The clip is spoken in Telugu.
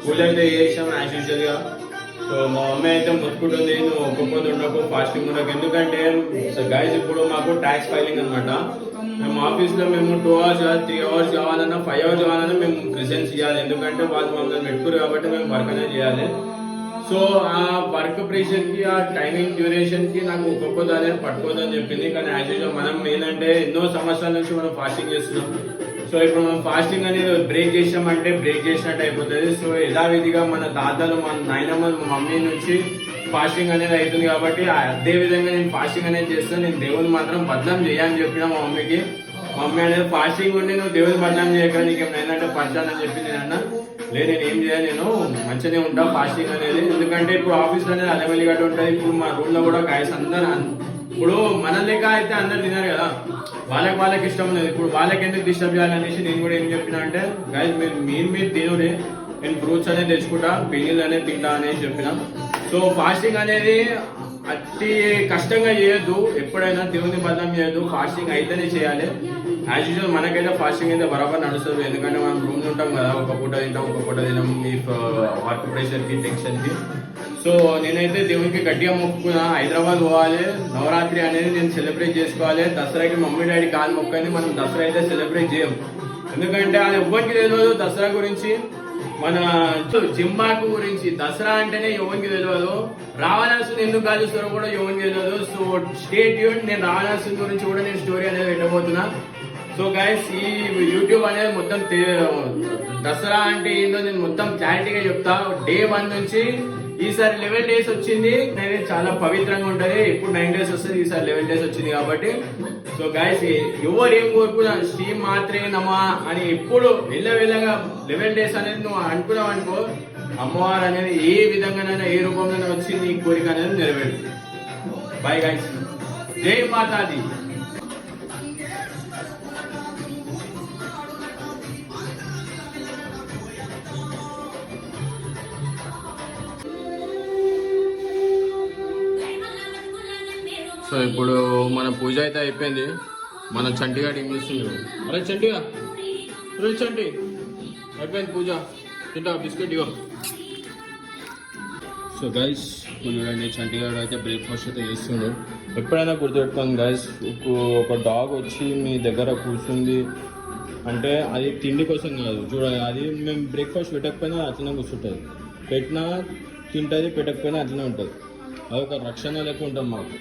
పూజ అయితే చేసాం యాజ్ యూజువల్గా. సో మా మమ్మీ అయితే మొత్తుకుంటుంది నువ్వు ఒక్కొక్కటి ఉండకు ఫాస్టింగ్ ఉండకు. ఎందుకంటే గైస్ ఇప్పుడు మాకు ట్యాక్స్ ఫైలింగ్ అనమాట. మేము ఆఫీస్లో మేము 2 hours 3 hours కావాలన్నా 5 hours కావాలన్నా మేము ప్రెజెన్స్ చేయాలి. ఎందుకంటే వాళ్ళు మమ్మల్ని పెట్టుకోరు కాబట్టి మేము వర్క్ అనేది చేయాలి. సో ఆ వర్క్ ప్రెషర్కి ఆ టైమింగ్ డ్యూరేషన్కి నాకు ఒక్కొక్కది అనేది పట్టుకోదని చెప్పింది. కానీ యాజ్ యూజువల్ మనం ఏంటంటే ఎన్నో సంవత్సరాల నుంచి మనం ఫాస్టింగ్ చేస్తున్నాం. సో ఇప్పుడు మనం ఫాస్టింగ్ అనేది బ్రేక్ చేసామంటే బ్రేక్ చేసినట్టు అయిపోతుంది. సో యథావిధిగా మన తాతలు మన నాయనమ్మ మమ్మీ నుంచి ఫాస్టింగ్ అనేది అవుతుంది కాబట్టి అదే విధంగా నేను ఫాస్టింగ్ అనేది చేస్తాను. నేను దేవుని మాత్రం బదనాం చేయని చెప్పిన మా మమ్మీకి. మా మమ్మీ అనేది ఫాస్టింగ్ ఉండి నువ్వు దేవుని బదనాం చేయక నీకు ఏమైందంటే పడ్డానని చెప్పి నేను అన్నా లేదు నేను ఏం చేయాలి, నేను మంచిగానే ఉంటా ఫాస్టింగ్ అనేది. ఎందుకంటే ఇప్పుడు ఆఫీస్లో అనేది అలవెలిగట్టు ఉంటుంది. ఇప్పుడు మా రూమ్లో కూడా గాయస్ అందరూ ఇప్పుడు మన లెక్క అయితే అందరు తిన్నారు కదా, వాళ్ళకి ఇష్టం లేదు. ఇప్పుడు వాళ్ళకి ఎందుకు డిస్టర్బ్ చేయాలనేసి నేను కూడా ఏం చెప్పిన అంటే గాయస్ మీరు తినుడే, నేను ఫ్రూట్స్ అనేది తెచ్చుకుంటా, పిల్లలు అనేది తింటా అనేసి చెప్పిన. సో ఫాస్టింగ్ అనేది అతి కష్టంగా చేయొద్దు, ఎప్పుడైనా దేవుని బదనాం చేయొద్దు, ఫాస్టింగ్ అయితేనే చేయాలి. యాజ్ యూజువల్ మనకైతే ఫాస్టింగ్ అయితే బరాబర్ నడుస్తుంది. ఎందుకంటే మనం రూమ్ ఉంటాం కదా, ఒక పూట తింటాం ఒక పూట తినాం ఈ వర్క్ ప్రెషర్కి టెన్షన్కి. సో నేనైతే దేవునికి గట్టిగా మొక్కుకున్నా, హైదరాబాద్ పోవాలి, నవరాత్రి అనేది నేను సెలబ్రేట్ చేసుకోవాలి. దసరాకి మమ్మీ డాడీ కాలు మొక్కని మనం దసరా అయితే సెలబ్రేట్ చేయం. ఎందుకంటే అది ఎవ్వరికి తెలియదు దసరా గురించి, మన జింబాకు గురించి. దసరా అంటేనే ఎవరికి తెలియదు, రావణాసుని ఎందుకు కాలుస్తారో కూడా ఎవరికి తెలియదు. సో స్టేట్ యూన్, నేను రావణాసుని గురించి కూడా నేను స్టోరీ అనేది పెట్టబోతున్నా. సో గైస్ ఈ యూట్యూబ్ అనేది మొత్తం దసరా అంటే ఏంటో నేను మొత్తం క్లారిటీగా చెప్తా. Day 1 నుంచి ఈసారి 11 days వచ్చింది, అనేది చాలా పవిత్రంగా ఉంటుంది. ఇప్పుడు 9 days వస్తుంది, ఈసారి 11 days వచ్చింది కాబట్టి. సో గైస్ ఎవరు ఏం కోరుకున్నారు శ్రీం మాత్రే నమః అని ఎప్పుడు వెళ్ళగా 11 days అనేది నువ్వు అనుకున్నావు అనుకో, అమ్మవారు అనేది ఏ విధంగానైనా ఏ రూపంలో వచ్చి నీ కోరిక అనేది నెరవేరుతుంది. బాయ్ గైస్, జై మాతాది. సో ఇప్పుడు మన పూజ అయితే అయిపోయింది. మన చంటిగాడు ఏం చేస్తుంది? అరే చంటిగా, అరే చంటి, అయిపోయింది పూజ, తింటా బిస్కెట్ ఇవ్వ. సో గైస్ చూడండి, చంటిగాడు అయితే బ్రేక్ఫాస్ట్ అయితే చేస్తుండు. ఎప్పుడైనా గుర్తుపెట్టుకోండి గైస్, ఒక డాగ్ వచ్చి మీ దగ్గర కూర్చుంది అంటే అది తిండి కోసం కాదు. చూడండి, అది మేము బ్రేక్ఫాస్ట్ పెట్టకపోయినా అట్లనే కూర్చుంటుంది, పెట్టినా తింటుంది, పెట్టకపోయినా అట్లనే ఉంటుంది. అదొక రక్షణ లెక్క ఉంటుంది మాకు.